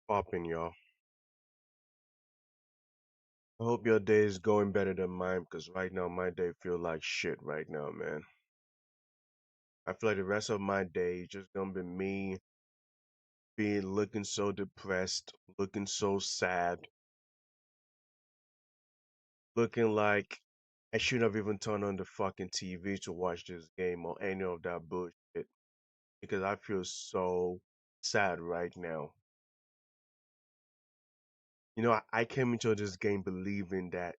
Popping, y'all. I hope your day is going better than mine because right now my day feel like shit right now, man. I feel like the rest of my day is just gonna be me being looking so depressed, looking so sad, looking like I shouldn't have even turned on the fucking TV to watch this game or any of that bullshit because I feel so sad right now. I came into this game believing that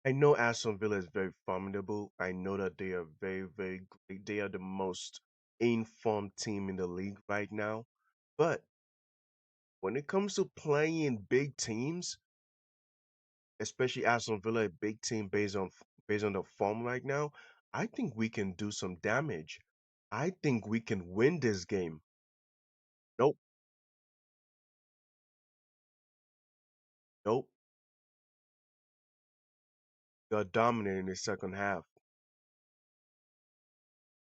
I know Aston Villa is very formidable. I know that they are very, very great. They are the most informed team in the league right now. But when it comes to playing big teams, especially Aston Villa, a big team based on the form right now, I think we can do some damage. I think we can win this game. Nope, nope. Got dominated in the second half.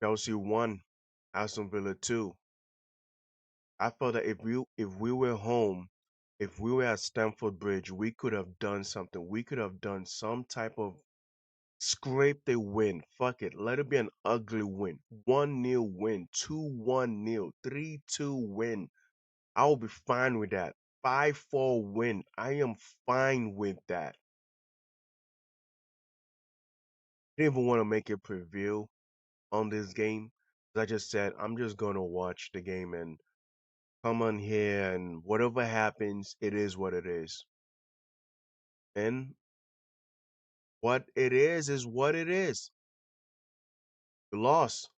Chelsea won, Aston Villa 2. I felt that if we were home, if we were at Stamford Bridge, we could have done something. We could have done some type of scrape the win. Fuck it. Let it be an ugly win. 1-0 win, 2-1-0, 3-2 win. I'll be fine with that. 5-4 win. I am fine with that. I didn't even want to make a preview on this game. I just said I'm just gonna watch the game and come on here and whatever happens, it is what it is. And what it is what it is. We lost.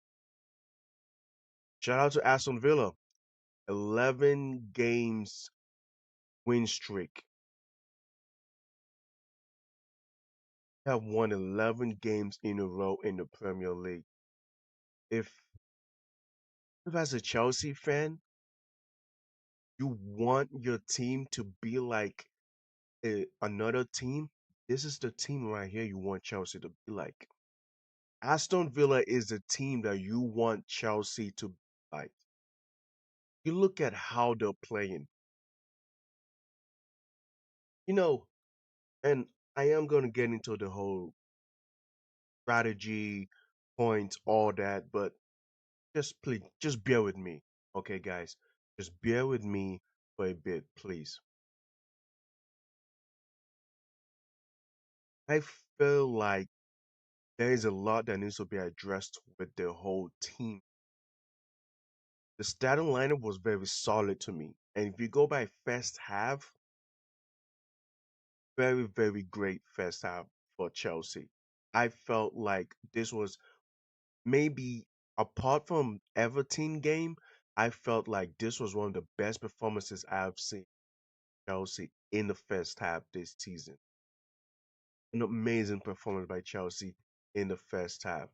Shout out to Aston Villa. 11 games win streak. Have won 11 games in a row in the Premier League. If, if as a Chelsea fan, you want your team to be like another team, this is the team right here you want Chelsea to be like. Aston Villa is the team that you want Chelsea to be like. You look at how they're playing. You know, and I am going to get into the whole strategy points, all that, but just please, just bear with me. Okay, guys, just bear with me for a bit, please. I feel like there is a lot that needs to be addressed with the whole team. The starting lineup was very solid to me. And if you go by first half, very, very great first half for Chelsea. I felt like this was maybe apart from Everton game, I felt like this was one of the best performances I've seen Chelsea in the first half this season. An amazing performance by Chelsea in the first half.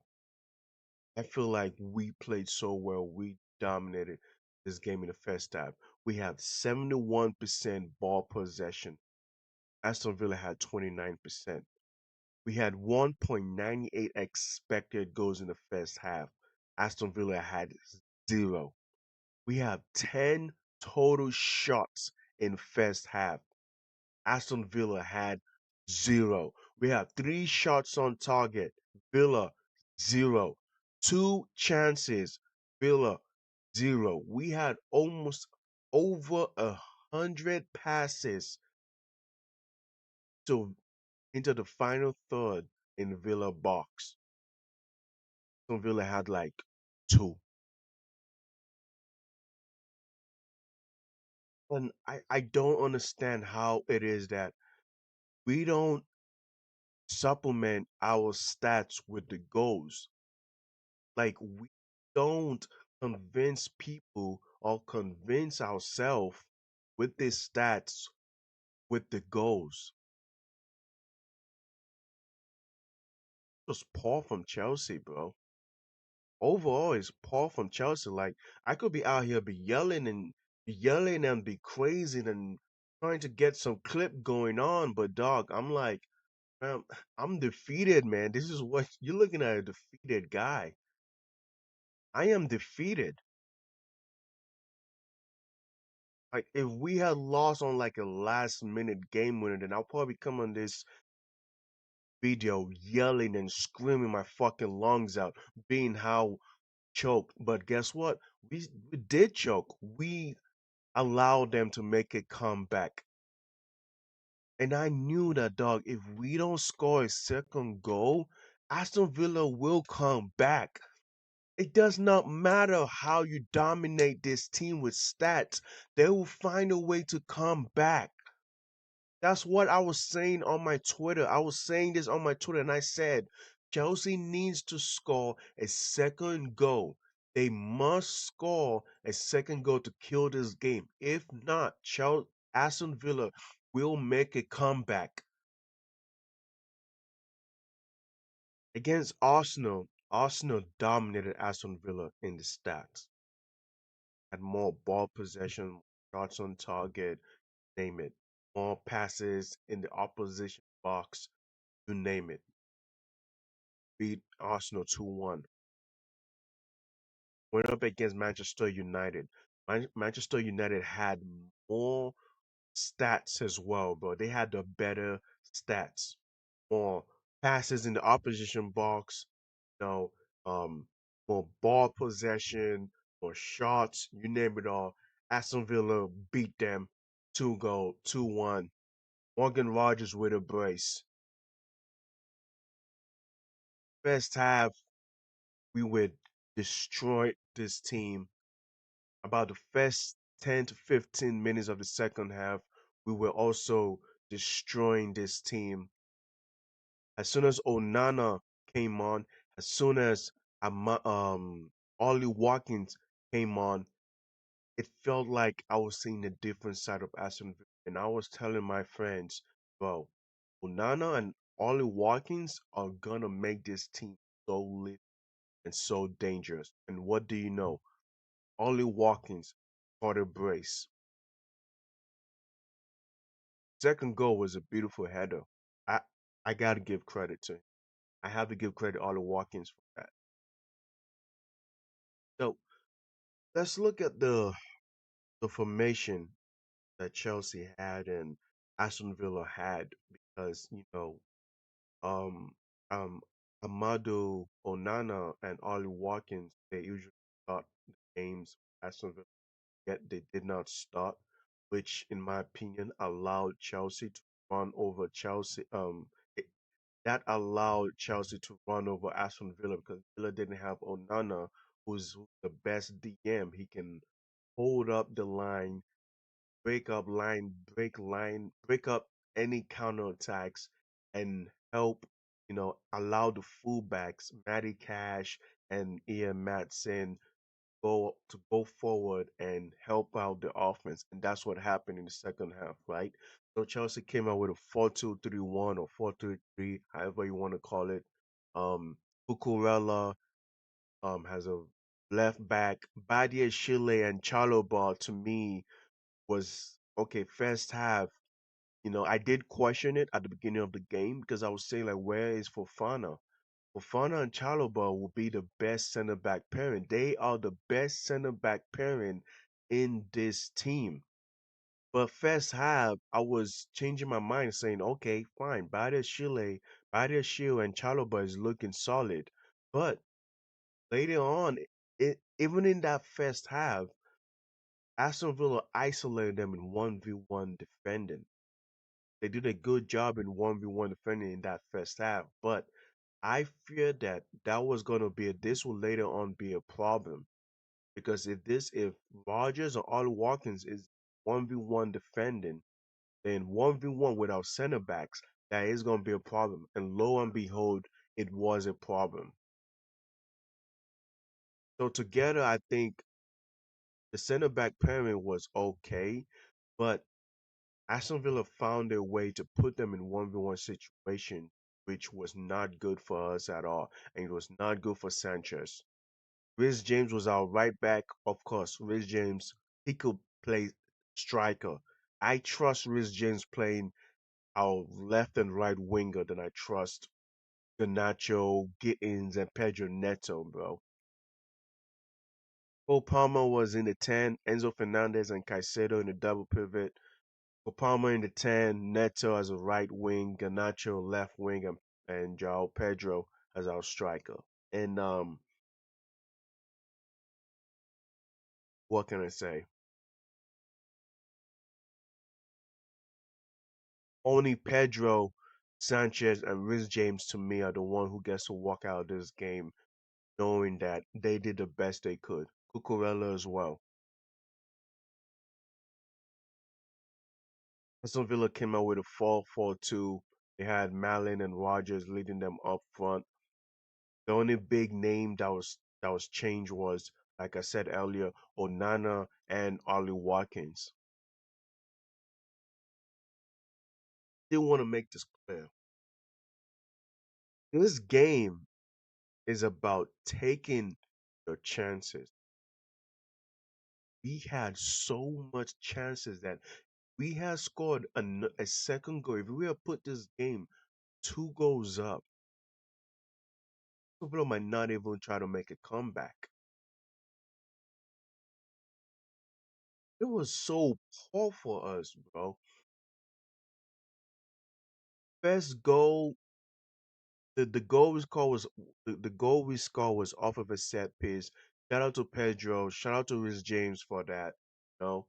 I feel like we played so well. We dominated this game in the first half. We had 71% ball possession. Aston Villa had 29%. We had 1.98 expected goals in the first half. Aston Villa had zero. We have 10 total shots in first half. Aston Villa had zero. We have three shots on target. Villa zero. Two chances. Villa zero. We had almost over 100 passes to into the final third in Villa box. Aston Villa had like two. And I don't understand how it is that we don't supplement our stats with the goals. Like we don't convince people or convince ourselves with the stats with the goals. It was poor from Chelsea, bro. Overall, it's poor from Chelsea. Like I could be out here be yelling and be crazy and trying to get some clip going on, but dog, I'm like, man, I'm defeated, man. This is what you're looking at, a defeated guy. I am defeated. Like if we had lost on like a last minute game winner, then I'll probably come on this video yelling and screaming my fucking lungs out, being how choked. But guess what? We did choke. We allowed them to make a comeback. And I knew that, dog, if we don't score a second goal, Aston Villa will come back. It does not matter how you dominate this team with stats, they will find a way to come back. That's what I was saying on my Twitter. I was saying this on my Twitter, and I said Chelsea needs to score a second goal. They must score a second goal to kill this game. If not, Aston Villa will make a comeback. Against Arsenal, Arsenal dominated Aston Villa in the stats. Had more ball possession, shots on target, name it. More passes in the opposition box, you name it. Beat Arsenal 2-1. Went up against Manchester United. Manchester United had more stats as well, bro. They had the better stats. More passes in the opposition box, you know, more ball possession, more shots, you name it all. Aston Villa beat them 2-goal, 2-1. Morgan Rogers with a brace. First half, we would destroy this team. About the first 10 to 15 minutes of the second half, we were also destroying this team. As soon as Onana came on, as soon as Ollie Watkins came on, it felt like I was seeing a different side of Aston Villa. And I was telling my friends, bro, Onana and Ollie Watkins are gonna make this team so lit and so dangerous. And what do you know? Ollie Watkins caught a brace. Second goal was a beautiful header. I I gotta give credit to him. I have to give credit to Ollie Watkins for that. So let's look at the formation that Chelsea had and Aston Villa had because um um Amado Onana and Ollie Watkins they usually start the games Aston Villa yet they did not start, which in my opinion allowed Chelsea to run over Chelsea it, that allowed Chelsea to run over Aston Villa because Villa didn't have Onana who's the best DM. He can hold up the line line, break up any counterattacks, and help, allow the fullbacks, Matty Cash and Ian Matson, go forward and help out the offense. And that's what happened in the second half, right? So Chelsea came out with a 4-2-3-1 or 4-3-3, however you want to call it. Cucurella has a left back. Badia Chile and Chaloba to me was okay. First half, I did question it at the beginning of the game because I was saying like, where is Fofana? Fofana and Chalobah will be the best center back pairing. They are the best center back pairing in this team. But first half, I was changing my mind, saying, okay, fine, Badia Shile and Chalobah is looking solid. But later on, even in that first half, Aston Villa isolated them in 1v1 defending. They did a good job in 1v1 defending in that first half, but I fear that this will later on be a problem because if Rogers or Ollie Watkins is 1v1 defending, then 1v1 without center backs, that is going to be a problem. And lo and behold, it was a problem. So together, I think the center back pairing was okay, but Aston Villa found a way to put them in 1v1 situation, which was not good for us at all, and it was not good for Sanchez. Reece James was our right back, of course. Reece James, he could play striker. I trust Reece James playing our left and right winger than I trust Ganacho, Gittins, and Pedro Neto, bro. Cole Palmer was in the 10, Enzo Fernandez and Caicedo in the double pivot. Cole Palmer in the 10, Neto as a right wing, Garnacho left wing, and Joao Pedro as our striker. And what can I say? Only Pedro, Sanchez, and Reece James to me are the one who gets to walk out of this game knowing that they did the best they could. Cucurella as well. Aston Villa came out with a 4-4-2. They had Malin and Rogers leading them up front. The only big name that was changed was, like I said earlier, Onana and Ollie Watkins. They want to make this clear. This game is about taking your chances. We had so much chances that we had scored a second goal. If we had put this game 2 goals up, people might not even try to make a comeback. It was so poor for us, bro. First goal, the goal we scored was the goal we scored was off of a set piece. Shout out to Pedro. Shout out to Rhys James for that. You know,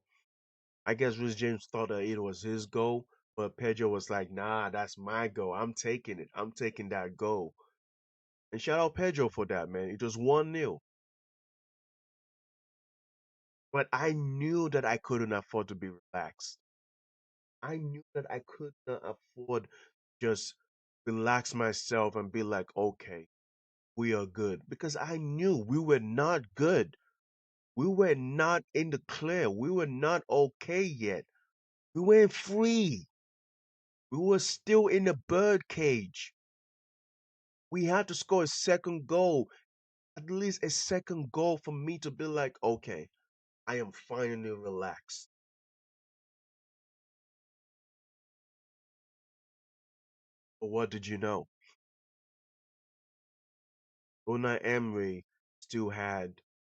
I guess Rhys James thought that it was his goal, but Pedro was like, "Nah, that's my goal. I'm taking it. I'm taking that goal." And shout out Pedro for that, man. It was 1-0. But I knew that I couldn't afford to be relaxed. I knew that I could not afford just relax myself and be like, okay, we are good. Because I knew we were not good. We were not in the clear. We were not okay yet. We weren't free. We were still in the bird cage. We had to score a second goal, at least a second goal for me to be like, okay, I am finally relaxed. But what did you know? Unai Emery still had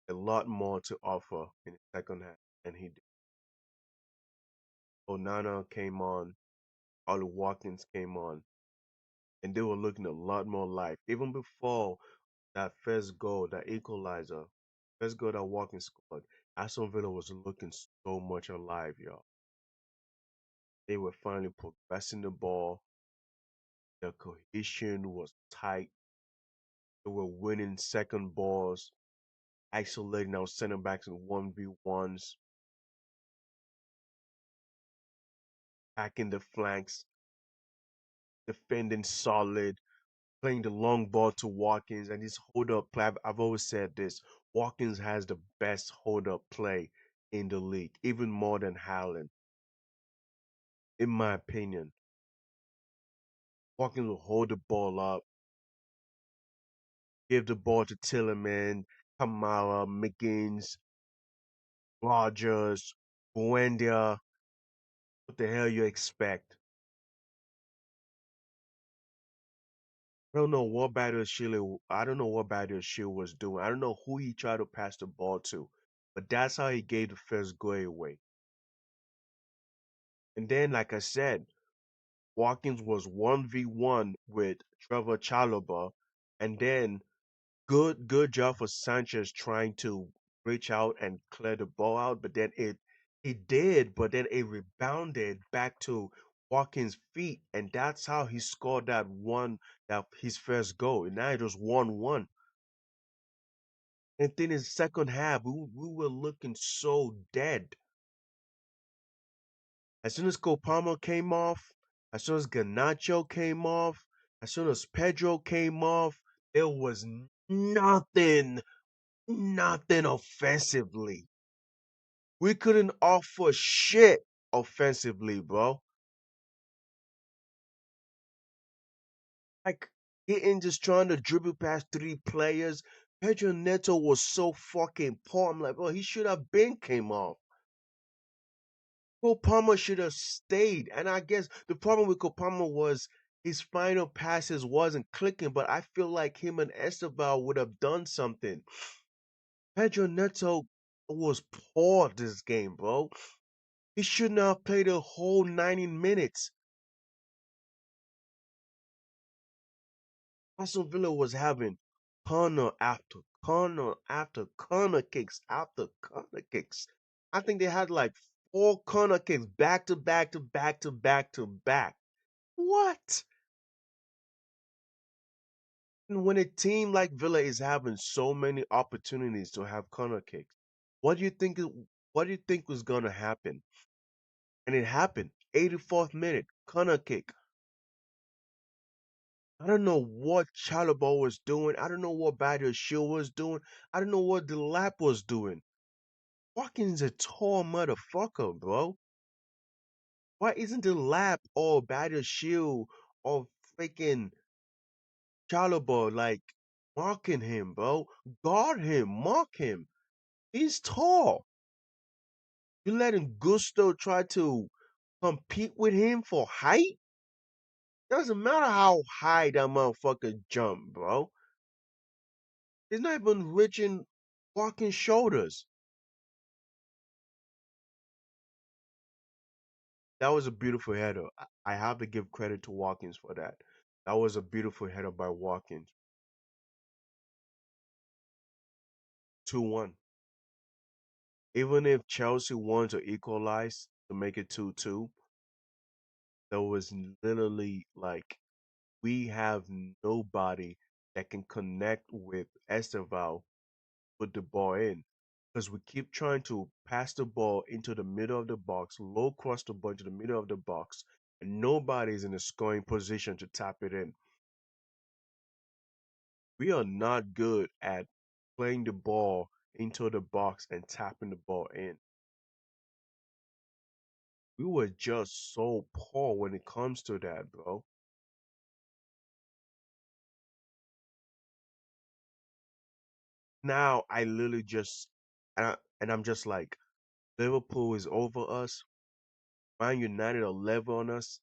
a lot more to offer in the second half than he did. Onana came on, Ollie Watkins came on, and they were looking a lot more life. Even before that first goal, that equalizer, first goal that Watkins scored, Aston Villa was looking so much alive, y'all. They were finally progressing the ball. The cohesion was tight. They were winning second balls, isolating our center backs in 1v1s, attacking the flanks, defending solid, playing the long ball to Watkins and his hold up play. I've always said this. Watkins has the best hold up play in the league, even more than Haaland, in my opinion. Watkins will hold the ball up, give the ball to Tillman, Kamara, McGinns, Rogers, Buendia. What the hell you expect? I don't know what Battle Shield was doing. I don't know who he tried to pass the ball to, but that's how he gave the first goal away. And then, like I said, Watkins was 1v1 with Trevor Chalobah, and then good job for Sanchez trying to reach out and clear the ball out, but then it did, but then it rebounded back to Watkins' feet, and that's how he scored that his first goal. And now it was 1-1. And then in the second half, we were looking so dead. As soon as Copama came off, as soon as Ganacho came off, as soon as Pedro came off, there was nothing offensively. We couldn't offer shit offensively, bro. Like hitting just trying to dribble past 3 players. Pedro Neto was so fucking poor. I'm like, bro, he should have been came off. Kopama should have stayed. And I guess the problem with Kopama was his final passes wasn't clicking, but I feel like him and Esteval would have done something. Pedro Neto was poor this game, bro. He should not have played the whole 90 minutes. Aston Villa was having corner after corner after corner kicks after corner kicks. I think they had like four corner kicks back to back to back to back to back. What? And when a team like Villa is having so many opportunities to have corner kicks, what do you think? What do you think was gonna happen? And it happened. 84th minute corner kick. I don't know what Chalobah was doing. I don't know what Badio Shield was doing. I don't know what the lap was doing. Watkins a tall motherfucker, bro. Why isn't the lap or Badio Shield or freaking Chalobah like marking him, bro? Guard him, mark him. He's tall. You letting Gusto try to compete with him for height? Doesn't matter how high that motherfucker jump, bro. He's not even reaching walking shoulders. That was a beautiful header. I have to give credit to Watkins for that. That was a beautiful header by Watkins. 2-1. Even if Chelsea won to equalize to make it 2-2, there was literally like we have nobody that can connect with Esteval, put the ball in. Because we keep trying to pass the ball into the middle of the box, low cross the ball into the middle of the box, and nobody's in a scoring position to tap it in. We are not good at playing the ball into the box and tapping the ball in. We were just so poor when it comes to that, bro. Now I literally just and I'm just like Liverpool is over us. Man United are level on us.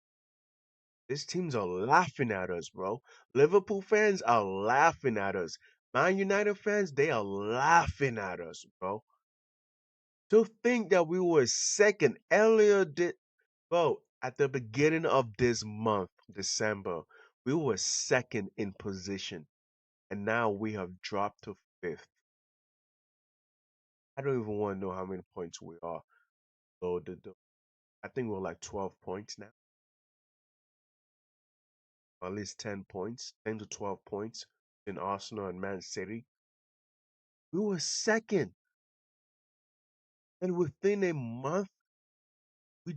These teams are laughing at us, bro. Liverpool fans are laughing at us. Man United fans, they are laughing at us, bro. To think that we were second earlier, bro, at the beginning of this month, December, we were second in position, and now we have dropped to fifth. I don't even want to know how many points we are. So I think we're like 12 points now, at least 10 points, 10 to 12 points in Arsenal and Man City. We were second, and within a month, we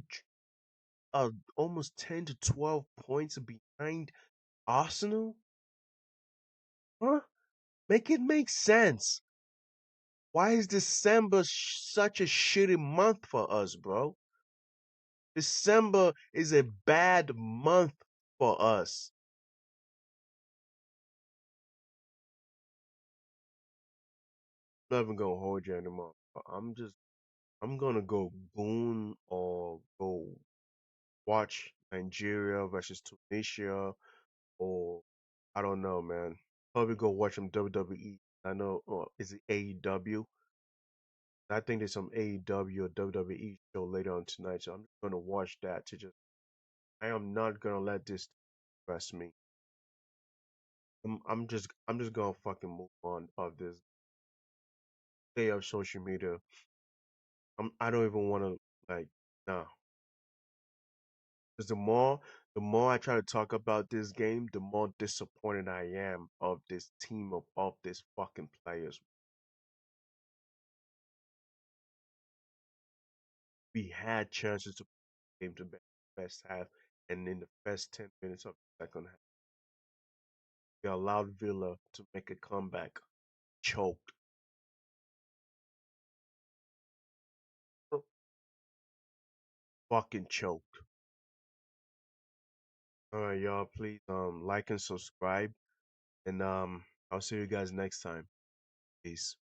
are almost 10 to 12 points behind Arsenal. Huh? Make it make sense. Why is December such a shitty month for us, bro? December is a bad month for us. I'm not even gonna hold you anymore. I'm gonna go goon or go watch Nigeria versus Tunisia or I don't know, man. Probably go watch some WWE. I know, is it AEW? I think there's some AEW or WWE show later on tonight, so I'm just gonna watch that to just. I am not gonna let this stress me. I'm just gonna fucking move on of this day of social media. I don't even want to like nah. Because the more I try to talk about this game, the more disappointed I am of this team of this fucking players. We had chances to game to best half, and in the first 10 minutes of the second half, we allowed Villa to make a comeback, choked, fucking choked. All right, y'all, please like and subscribe, and I'll see you guys next time. Peace.